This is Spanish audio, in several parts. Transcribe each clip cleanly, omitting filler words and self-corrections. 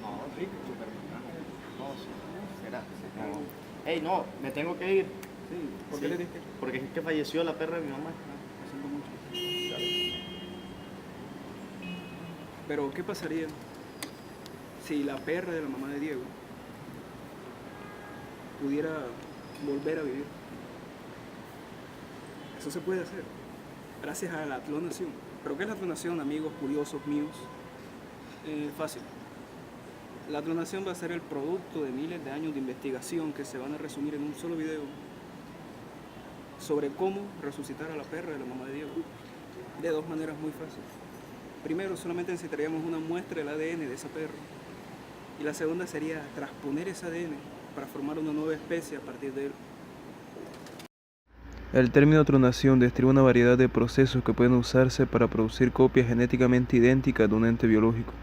No, rico, súper bacano. No, sí. Será. No. Ey, no, me tengo que ir. Sí, ¿por qué Sí, le dije? porque es que falleció la perra de mi mamá. Lo siento mucho. Pero, ¿qué pasaría si la perra de la mamá de Diego pudiera volver a vivir? Eso se puede hacer, gracias a la clonación. ¿Pero qué es la clonación, amigos curiosos míos? Fácil. La clonación va a ser el producto de miles de años de investigación que se van a resumir en un solo video sobre cómo resucitar a la perra de la mamá de Diego. De dos maneras muy fáciles. Primero, solamente necesitaríamos una muestra del ADN de esa perra. Y la segunda sería transponer ese ADN para formar una nueva especie a partir de él. El término clonación describe una variedad de procesos que pueden usarse para producir copias genéticamente idénticas de un ente biológico.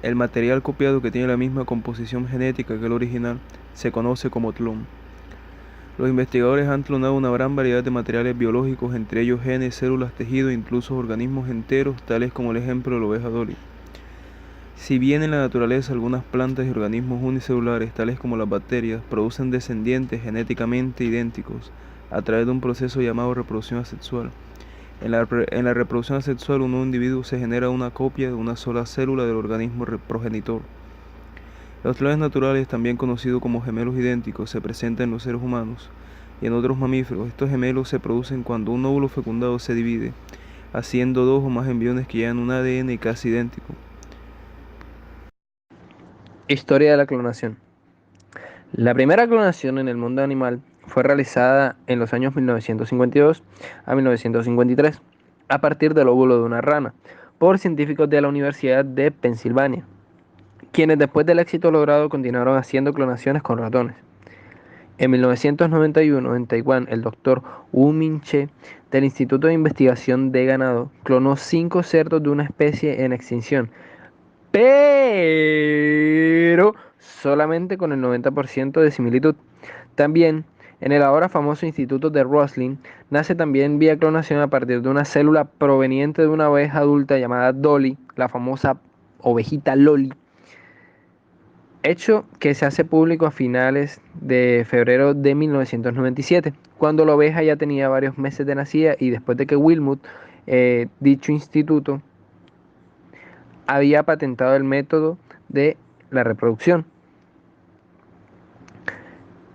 El material copiado, que tiene la misma composición genética que el original, se conoce como clon. Los investigadores han clonado una gran variedad de materiales biológicos, entre ellos genes, células, tejidos e incluso organismos enteros, tales como el ejemplo de la oveja Dolly. Si bien en la naturaleza algunas plantas y organismos unicelulares, tales como las bacterias, producen descendientes genéticamente idénticos a través de un proceso llamado reproducción asexual, en la reproducción asexual un nuevo individuo se genera una copia de una sola célula del organismo progenitor. Los clones naturales, también conocidos como gemelos idénticos, se presentan en los seres humanos y en otros mamíferos. Estos gemelos se producen cuando un óvulo fecundado se divide, haciendo dos o más embriones que llevan un ADN casi idéntico. Historia de la clonación. La primera clonación en el mundo animal fue realizada en los años 1952 a 1953, a partir del óvulo de una rana, por científicos de la Universidad de Pensilvania, quienes después del éxito logrado continuaron haciendo clonaciones con ratones. En 1991, en Taiwán, el doctor Wu Min-che del Instituto de Investigación de Ganado clonó 5 cerdos de una especie en extinción, pero solamente con el 90% de similitud. También, en el ahora famoso Instituto de Roslin, nace también vía clonación a partir de una célula proveniente de una oveja adulta llamada Dolly, la famosa ovejita Loli, hecho que se hace público a finales de febrero de 1997, cuando la oveja ya tenía varios meses de nacida y después de que Wilmut, dicho instituto, había patentado el método de la reproducción.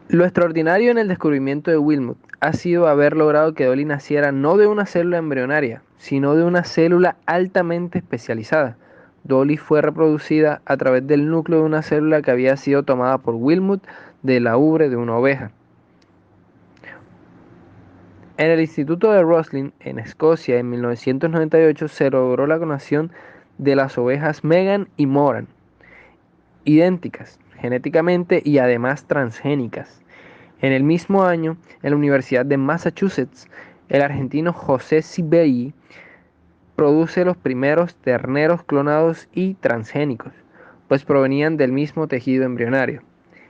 Lo extraordinario en el descubrimiento de Wilmut ha sido haber logrado que Dolly naciera no de una célula embrionaria, sino de una célula altamente especializada. Dolly fue reproducida a través del núcleo de una célula que había sido tomada por Wilmut de la ubre de una oveja. En el Instituto de Roslin, en Escocia, en 1998, se logró la clonación de las ovejas Megan y Moran, idénticas genéticamente y además transgénicas. En el mismo año, en la Universidad de Massachusetts, el argentino José Sibelli produce los primeros terneros clonados y transgénicos, pues provenían del mismo tejido embrionario.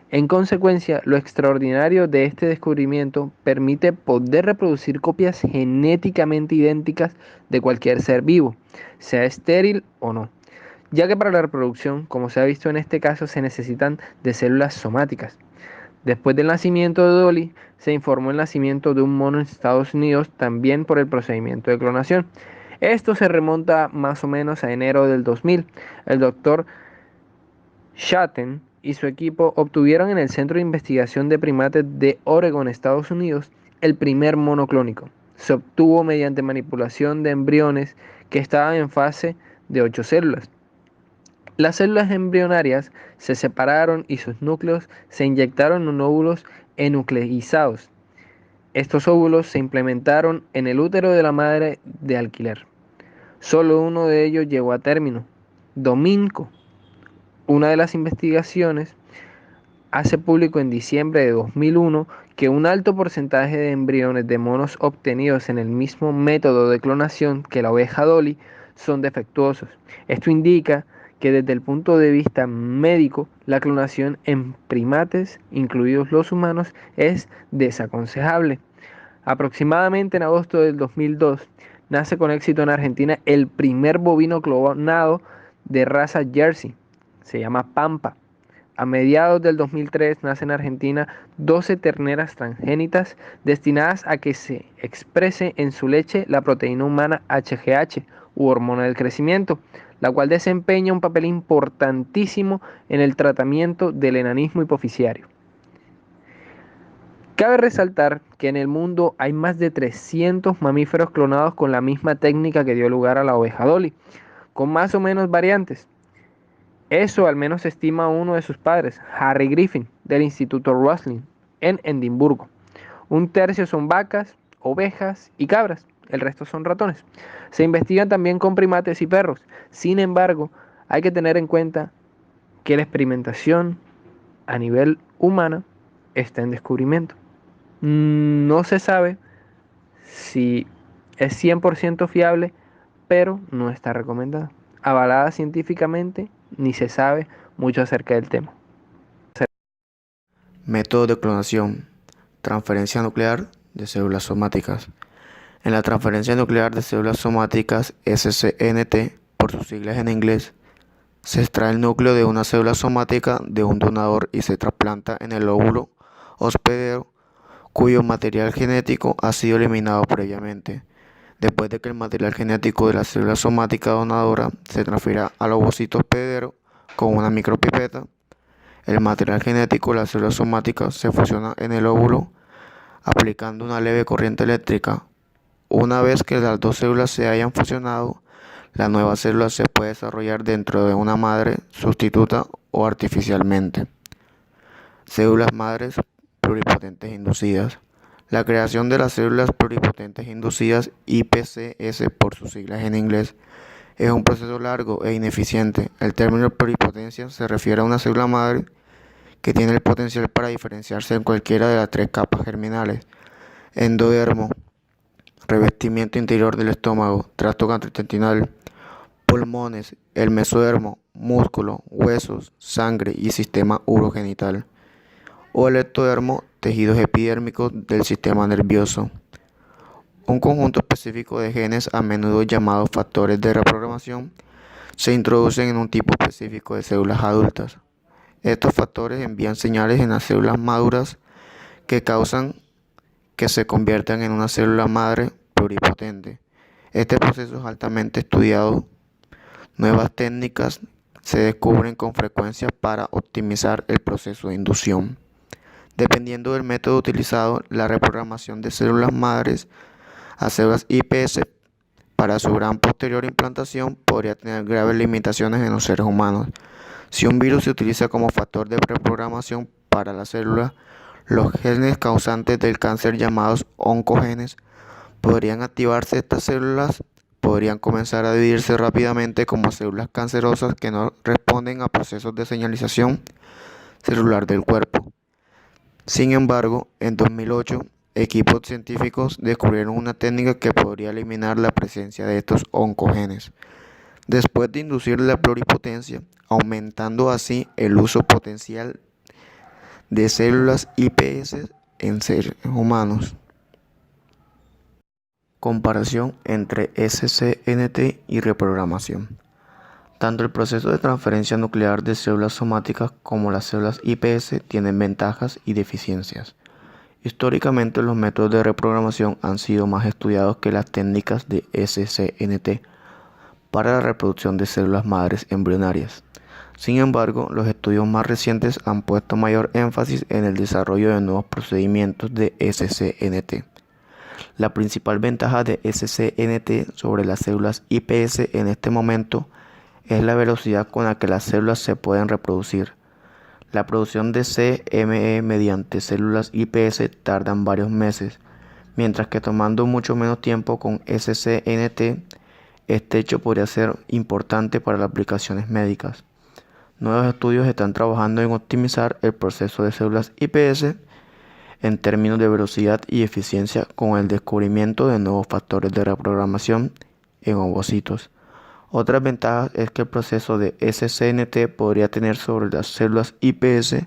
En consecuencia, lo extraordinario de este descubrimiento permite poder reproducir copias genéticamente idénticas de cualquier ser vivo, sea estéril o no, ya que para la reproducción, como se ha visto en este caso, se necesitan de células somáticas. Después del nacimiento de Dolly, se informó el nacimiento de un mono en Estados Unidos también por el procedimiento de clonación. Esto se remonta más o menos a enero del 2000. El doctor Shatten y su equipo obtuvieron en el Centro de Investigación de Primates de Oregon, Estados Unidos, el primer mono clónico. Se obtuvo mediante manipulación de embriones que estaban en fase de 8 células. Las células embrionarias se separaron y sus núcleos se inyectaron en óvulos enucleizados. Estos óvulos se implementaron en el útero de la madre de alquiler. Solo uno de ellos llegó a término. Domingo, una de las investigaciones, hace público en diciembre de 2001 que un alto porcentaje de embriones de monos obtenidos en el mismo método de clonación que la oveja Dolly son defectuosos. Esto indica que desde el punto de vista médico, la clonación en primates, incluidos los humanos, es desaconsejable. Aproximadamente en agosto del 2002, nace con éxito en Argentina el primer bovino clonado de raza Jersey, se llama Pampa. A mediados del 2003 nacen en Argentina 12 terneras transgénitas destinadas a que se exprese en su leche la proteína humana HGH u hormona del crecimiento, la cual desempeña un papel importantísimo en el tratamiento del enanismo hipoficiario. Cabe resaltar que en el mundo hay más de 300 mamíferos clonados con la misma técnica que dio lugar a la oveja Dolly, con más o menos variantes. Eso al menos estima uno de sus padres, Harry Griffin, del Instituto Roslin, en Edimburgo. Un tercio son vacas, ovejas y cabras, el resto son ratones. Se investigan también con primates y perros. Sin embargo, hay que tener en cuenta que la experimentación a nivel humana está en descubrimiento. No se sabe si es 100% fiable, pero no está recomendada. Avalada científicamente, ni se sabe mucho acerca del tema. Método de clonación. Transferencia nuclear de células somáticas. En la transferencia nuclear de células somáticas, SCNT, por sus siglas en inglés, se extrae el núcleo de una célula somática de un donador y se trasplanta en el óvulo hospedero cuyo material genético ha sido eliminado previamente. Después de que el material genético de la célula somática donadora se transfiera al ovocito hospedero con una micropipeta, el material genético de la célula somática se fusiona en el óvulo aplicando una leve corriente eléctrica. Una vez que las dos células se hayan fusionado, la nueva célula se puede desarrollar dentro de una madre sustituta o artificialmente. Células madres pluripotentes inducidas. La creación de las células pluripotentes inducidas, iPSC por sus siglas en inglés, es un proceso largo e ineficiente. El término pluripotencia se refiere a una célula madre que tiene el potencial para diferenciarse en cualquiera de las tres capas germinales: endodermo, revestimiento interior del estómago, tracto gastrointestinal, pulmones, el mesodermo, músculo, huesos, sangre y sistema urogenital, o el ectodermo, tejidos epidérmicos del sistema nervioso. Un conjunto específico de genes, a menudo llamados factores de reprogramación, se introducen en un tipo específico de células adultas. Estos factores envían señales en las células maduras que causan que se conviertan en una célula madre pluripotente. Este proceso es altamente estudiado. Nuevas técnicas se descubren con frecuencia para optimizar el proceso de inducción. Dependiendo del método utilizado, la reprogramación de células madres a células iPS para su gran posterior implantación podría tener graves limitaciones en los seres humanos. Si un virus se utiliza como factor de reprogramación para la célula, los genes causantes del cáncer llamados oncogenes podrían activarse. Estas células podrían comenzar a dividirse rápidamente como células cancerosas que no responden a procesos de señalización celular del cuerpo. Sin embargo, en 2008, equipos científicos descubrieron una técnica que podría eliminar la presencia de estos oncogenes, después de inducir la pluripotencia, aumentando así el uso potencial de células iPS en seres humanos. Comparación entre SCNT y reprogramación. Tanto el proceso de transferencia nuclear de células somáticas como las células iPS tienen ventajas y deficiencias. Históricamente, los métodos de reprogramación han sido más estudiados que las técnicas de SCNT para la reproducción de células madres embrionarias. Sin embargo, los estudios más recientes han puesto mayor énfasis en el desarrollo de nuevos procedimientos de SCNT. La principal ventaja de SCNT sobre las células iPS en este momento es la velocidad con la que las células se pueden reproducir. La producción de CME mediante células iPS tardan varios meses, mientras que tomando mucho menos tiempo con SCNT, este hecho podría ser importante para las aplicaciones médicas. Nuevos estudios están trabajando en optimizar el proceso de células iPS en términos de velocidad y eficiencia con el descubrimiento de nuevos factores de reprogramación en ovocitos. Otras ventajas es que el proceso de SCNT podría tener sobre las células iPS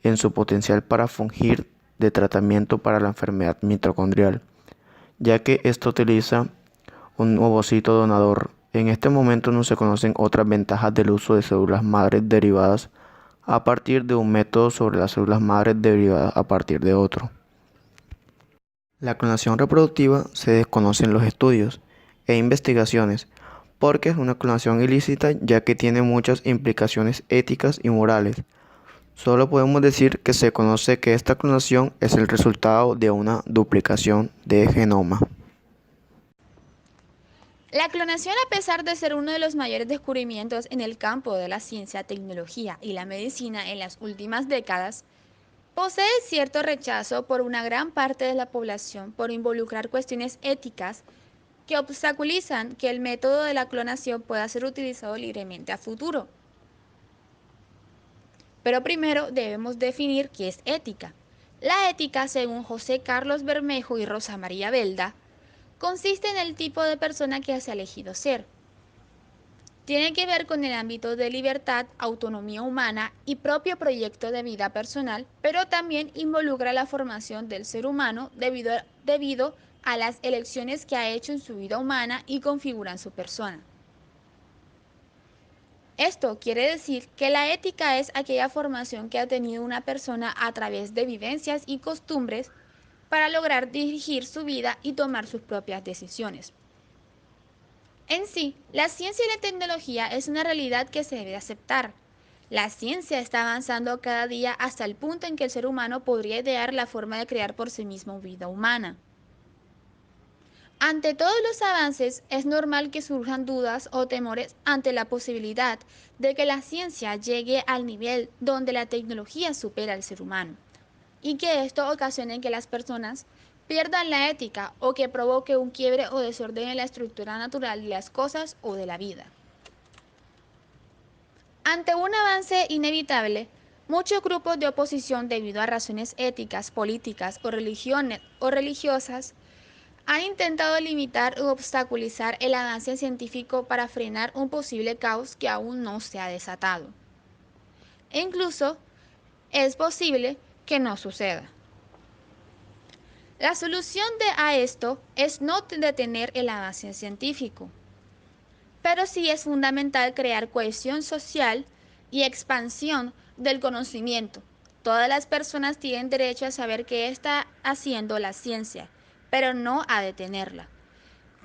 en su potencial para fungir de tratamiento para la enfermedad mitocondrial, ya que esto utiliza un ovocito donador En este momento no se conocen otras ventajas del uso de células madres derivadas a partir de un método sobre las células madres derivadas a partir de otro. La clonación reproductiva se desconoce en los estudios e investigaciones porque es una clonación ilícita ya que tiene muchas implicaciones éticas y morales. Solo podemos decir que se conoce que esta clonación es el resultado de una duplicación de genoma. La clonación, a pesar de ser uno de los mayores descubrimientos en el campo de la ciencia, tecnología y la medicina en las últimas décadas, posee cierto rechazo por una gran parte de la población por involucrar cuestiones éticas que obstaculizan que el método de la clonación pueda ser utilizado libremente a futuro. Pero primero debemos definir qué es ética. La ética, según José Carlos Bermejo y Rosa María Belda, consiste en el tipo de persona que se ha elegido ser. Tiene que ver con el ámbito de libertad, autonomía humana y propio proyecto de vida personal, pero también involucra la formación del ser humano debido a las elecciones que ha hecho en su vida humana y configuran su persona. Esto quiere decir que la ética es aquella formación que ha tenido una persona a través de vivencias y costumbres para lograr dirigir su vida y tomar sus propias decisiones. En sí, la ciencia y la tecnología es una realidad que se debe aceptar. La ciencia está avanzando cada día hasta el punto en que el ser humano podría idear la forma de crear por sí mismo vida humana. Ante todos los avances, es normal que surjan dudas o temores ante la posibilidad de que la ciencia llegue al nivel donde la tecnología supera al ser humano, y que esto ocasione que las personas pierdan la ética o que provoque un quiebre o desorden en la estructura natural de las cosas o de la vida. Ante un avance inevitable, muchos grupos de oposición, debido a razones éticas, políticas o religiosas, han intentado limitar o obstaculizar el avance científico para frenar un posible caos que aún no se ha desatado. E incluso es posible que no suceda. La solución a esto es no detener el avance científico, pero sí es fundamental crear cohesión social y expansión del conocimiento. Todas las personas tienen derecho a saber qué está haciendo la ciencia, pero no a detenerla.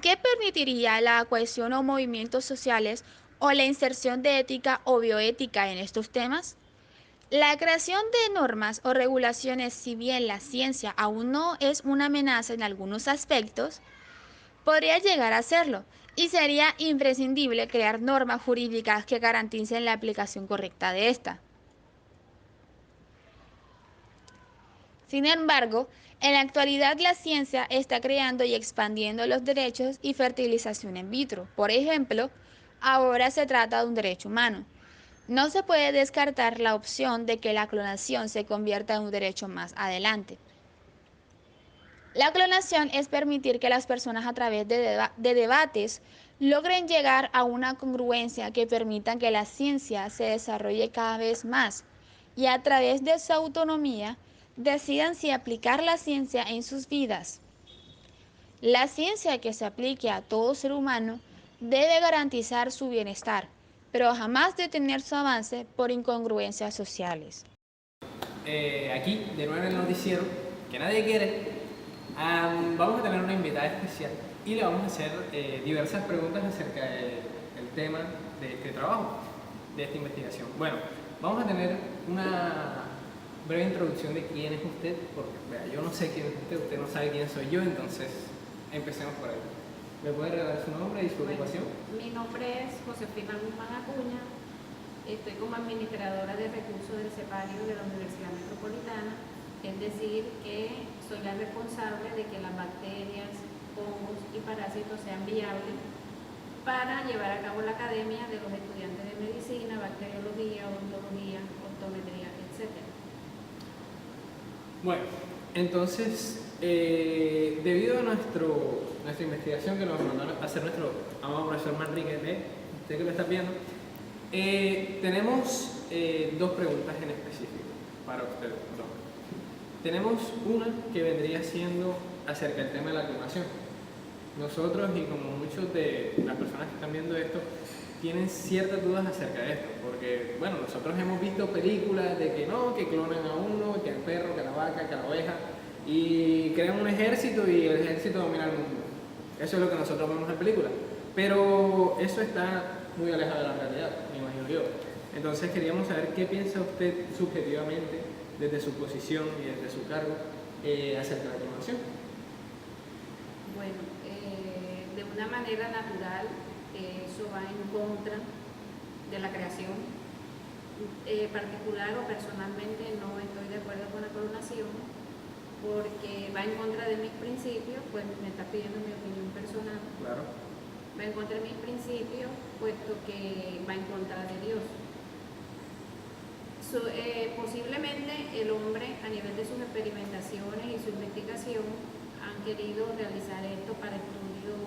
¿Qué permitiría la cohesión o movimientos sociales o la inserción de ética o bioética en estos temas? La creación de normas o regulaciones, si bien la ciencia aún no es una amenaza en algunos aspectos, podría llegar a serlo, y sería imprescindible crear normas jurídicas que garanticen la aplicación correcta de esta. Sin embargo, en la actualidad la ciencia está creando y expandiendo los derechos y fertilización in vitro. Por ejemplo, ahora se trata de un derecho humano. No se puede descartar la opción de que la clonación se convierta en un derecho más adelante. La clonación es permitir que las personas a través de debates logren llegar a una congruencia que permita que la ciencia se desarrolle cada vez más y a través de su autonomía decidan si aplicar la ciencia en sus vidas. La ciencia que se aplique a todo ser humano debe garantizar su bienestar, pero jamás detener su avance por incongruencias sociales. Aquí, de nuevo en el noticiero, que nadie quiere, vamos a tener una invitada especial y le vamos a hacer diversas preguntas acerca del tema de este trabajo, de esta investigación. Bueno, vamos a tener una breve introducción de quién es usted, porque vea, yo no sé quién es usted no sabe quién soy yo, entonces empecemos por ahí. ¿Me puede regalar su nombre y su ocupación? Mi nombre es Josefina Guzmán Acuña, estoy como administradora de recursos del CEPARIO de la Universidad Metropolitana, es decir, que soy la responsable de que las bacterias, hongos y parásitos sean viables para llevar a cabo la academia de los estudiantes de medicina, bacteriología, odontología, optometría, etc. Bueno, entonces, debido a nuestra investigación que nos mandó a hacer nuestro amado profesor Manrique, usted que lo está viendo, tenemos dos preguntas en específico para usted, doctor. Tenemos una que vendría siendo acerca del tema de la clonación. nosotros y como muchos de las personas que están viendo esto tienen ciertas dudas acerca de esto, porque bueno, nosotros hemos visto películas de que no, que clonan a uno, que al perro, que a la vaca, que a la oveja, y crean un ejército y el ejército domina el mundo. Eso es lo que nosotros vemos en películas, pero eso está muy alejado de la realidad, me imagino yo. Entonces queríamos saber qué piensa usted subjetivamente, desde su posición y desde su cargo, acerca de la clonación. Bueno, de una manera natural, eso va en contra de la creación. Particular o personalmente no estoy de acuerdo con la clonación porque va en contra de mis principios, pues me está pidiendo mi opinión personal. Claro. Va en contra de mis principios, puesto que va en contra de Dios. Posiblemente el hombre, a nivel de sus experimentaciones y su investigación, han querido realizar esto para estudios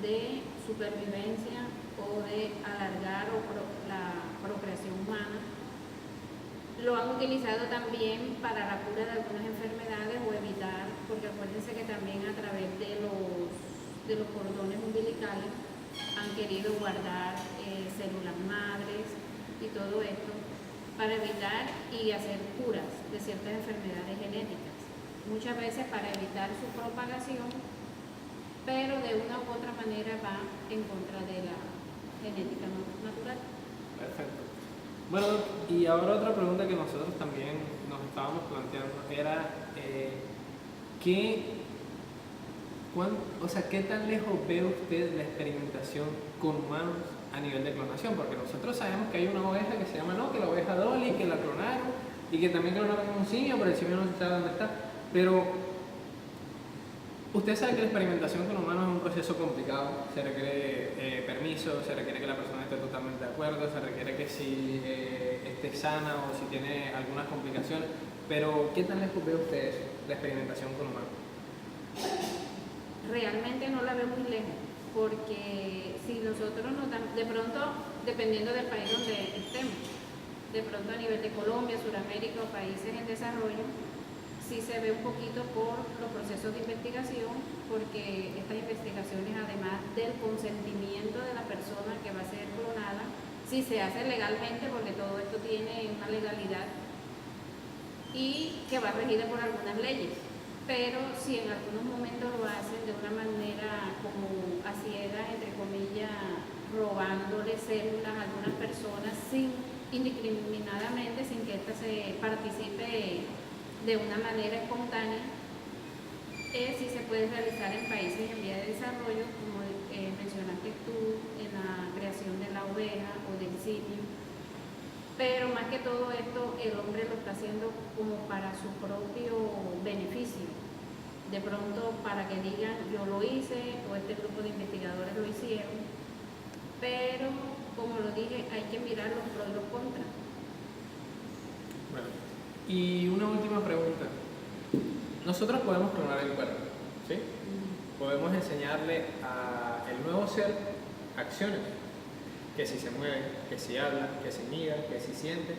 de supervivencia o de alargar la procreación humana. Lo han utilizado también para la cura de algunas enfermedades o evitar, porque acuérdense que también a través de los cordones umbilicales han querido guardar células madres y todo esto para evitar y hacer curas de ciertas enfermedades genéticas, muchas veces para evitar su propagación, pero de una u otra manera va en contra de la genética natural. Perfecto. Bueno, y ahora otra pregunta que nosotros también nos estábamos planteando era ¿qué tan lejos ve usted la experimentación con humanos a nivel de clonación? Porque nosotros sabemos que hay una oveja que se llama, que la oveja Dolly, que la clonaron y que también clonaron un simio, pero el simio no se sabe dónde está. Pero usted sabe que la experimentación con humanos es un proceso complicado, se requiere permiso, se requiere que la persona esté totalmente de acuerdo, se requiere que si esté sana o si tiene algunas complicaciones, pero ¿qué tan lejos ve usted eso, la experimentación con humanos? Realmente no la veo muy lejos, porque si nosotros nos damos, de pronto, dependiendo del país donde estemos, de pronto a nivel de Colombia, Sudamérica o países en desarrollo, sí se ve un poquito por los procesos de investigación, porque estas investigaciones, además del consentimiento de la persona que va a ser clonada, si se hace legalmente, porque todo esto tiene una legalidad y que va regida por algunas leyes, pero si en algunos momentos lo hacen de una manera como a ciegas, entre comillas, robándole células a algunas personas indiscriminadamente, sin que ésta se participe de una manera espontánea, sí se puede realizar en países en vía de desarrollo, como mencionaste tú, en la creación de la oveja o del simio. Pero más que todo esto, el hombre lo está haciendo como para su propio beneficio. De pronto para que digan, yo lo hice, o este grupo de investigadores lo hicieron. Pero, como lo dije, hay que mirar los pros y los contras. Bueno, y una última pregunta. Nosotros podemos clonar el cuerpo, ¿sí? Podemos enseñarle al nuevo ser acciones, que si se mueve, que si habla, que si mira, que si siente,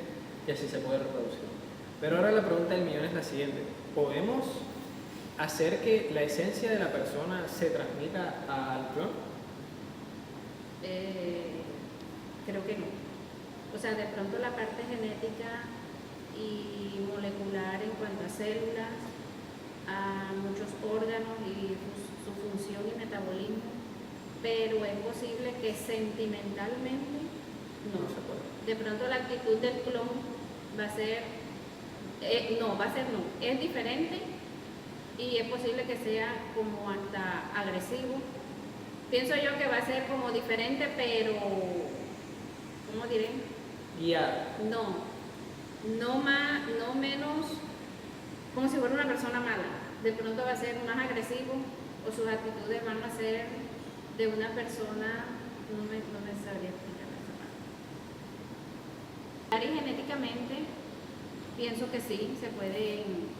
que si se puede reproducir. Pero ahora la pregunta del millón es la siguiente: ¿podemos hacer que la esencia de la persona se transmita al clon? Creo que no. O sea, de pronto la parte genética y molecular en cuanto a células, a muchos órganos y su función y metabolismo, pero es posible que sentimentalmente no se puede. De pronto la actitud del clon va a ser, es diferente y es posible que sea como hasta agresivo. Pienso yo que va a ser como diferente, pero, ¿cómo diré? No más, no menos, como si fuera una persona mala. De pronto va a ser más agresivo o sus actitudes van a ser de una persona, no me sabría explicar esa parte. Y genéticamente, pienso que sí, se pueden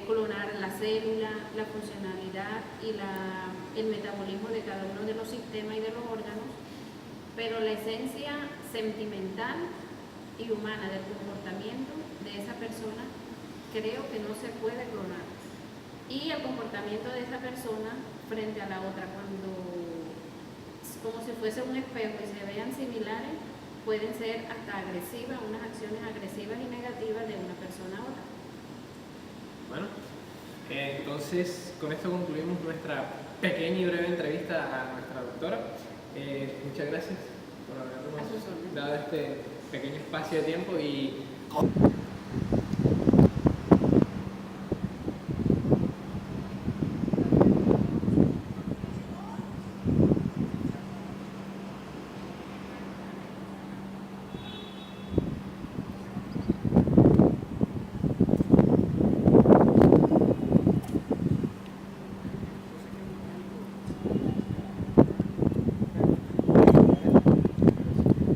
clonar la célula, la funcionalidad y el metabolismo de cada uno de los sistemas y de los órganos, pero la esencia sentimental y humana del comportamiento de esa persona creo que no se puede clonar. y el comportamiento de esa persona frente a la otra. Cuando, como si fuese un espejo y se vean similares, pueden ser hasta agresivas, unas acciones agresivas y negativas de una persona a otra. Bueno, entonces con esto concluimos nuestra pequeña y breve entrevista a nuestra doctora. Muchas gracias por habernos dado este pequeño espacio de tiempo y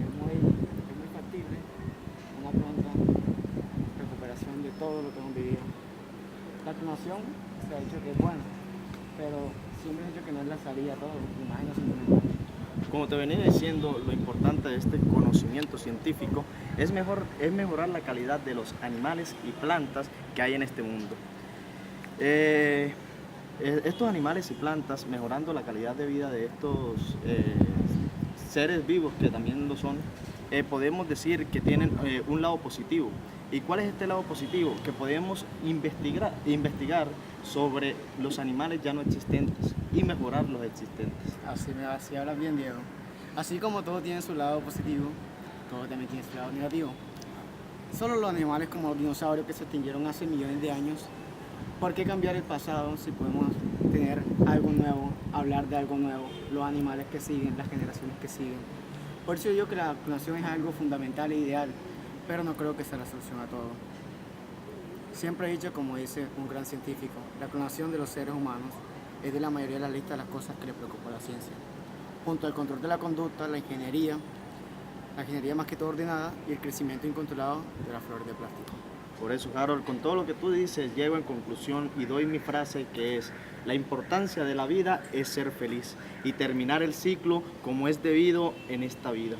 es muy factible una pronta recuperación de todo lo que hemos vivido. La clonación se ha dicho que es buena, pero siempre he dicho que no es la salida a todo, imagino simplemente. Como te venía diciendo, lo importante de este conocimiento científico es mejorar la calidad de los animales y plantas que hay en este mundo. Estos animales y plantas, mejorando la calidad de vida de estos seres vivos, que también lo son, podemos decir que tienen un lado positivo. ¿Y cuál es este lado positivo? Que podemos investigar sobre los animales ya no existentes y mejorar los existentes. Así hablas bien, Diego. Así como todo tiene su lado positivo, todo también tiene su lado negativo. Solo los animales como los dinosaurios que se extinguieron hace millones de años. ¿Por qué cambiar el pasado si podemos tener algo nuevo, hablar de algo nuevo, los animales que siguen, las generaciones que siguen? Por eso yo digo que la clonación es algo fundamental e ideal, pero no creo que sea la solución a todo. Siempre he dicho, como dice un gran científico, la clonación de los seres humanos es de la mayoría de la lista de las cosas que le preocupa a la ciencia. Junto al control de la conducta, la ingeniería más que todo ordenada y el crecimiento incontrolado de la flor de plástico. Por eso, Harold, con todo lo que tú dices, llego en conclusión y doy mi frase, que es: la importancia de la vida es ser feliz y terminar el ciclo como es debido en esta vida.